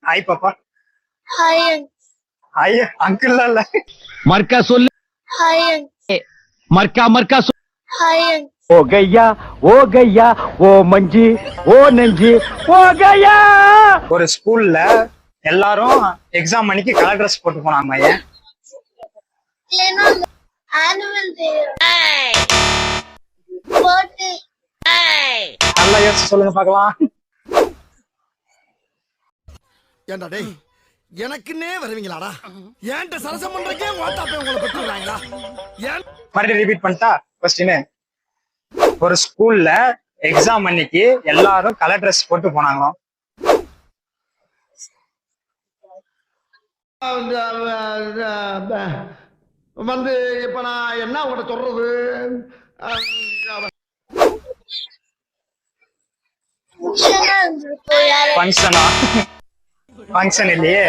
Hi பாப்பா. Hi hi uncle இல்ல. மர்க்கா சொல்லு. ஹாய் மர்க்கா ஹாய் ஓ கையா ஓ மஞ்சி ஓ நெஞ்சி ஓ கையா. ஒரு ஸ்கூல்ல எல்லாரும் எக்ஸாம் அன்னைக்கு கலர் ட்ரெஸ் போட்டு போனாங்க. ஏன்? ஏன்னா ஆனுவல் டே பர்த்டே. நல்லா யோசிச்சு சொல்லுங்க பார்க்கலாம். ஏண்டா டேய் எனக்குன்னே வருவீங்களாடா? ஏன்ட்ட சரசம் பண்றக்கே வாட்டாப்பே உங்களை பெற்றுறாங்களா? ஏன் மறுபடியும் ரிப்பீட் பண்ணிட்டா கொஸ்டின். ஒரு ஸ்கூல்ல எக்ஸாம் அன்னைக்கு எல்லாரும் கலர் ட்ரெஸ் போட்டு போனாங்களாம். வந்து இப்ப நான் என்ன உங்கள்கிட்ட சொல்றது? ஃபங்க்ஷனா? ஃபங்க்ஷன் இல்லையே.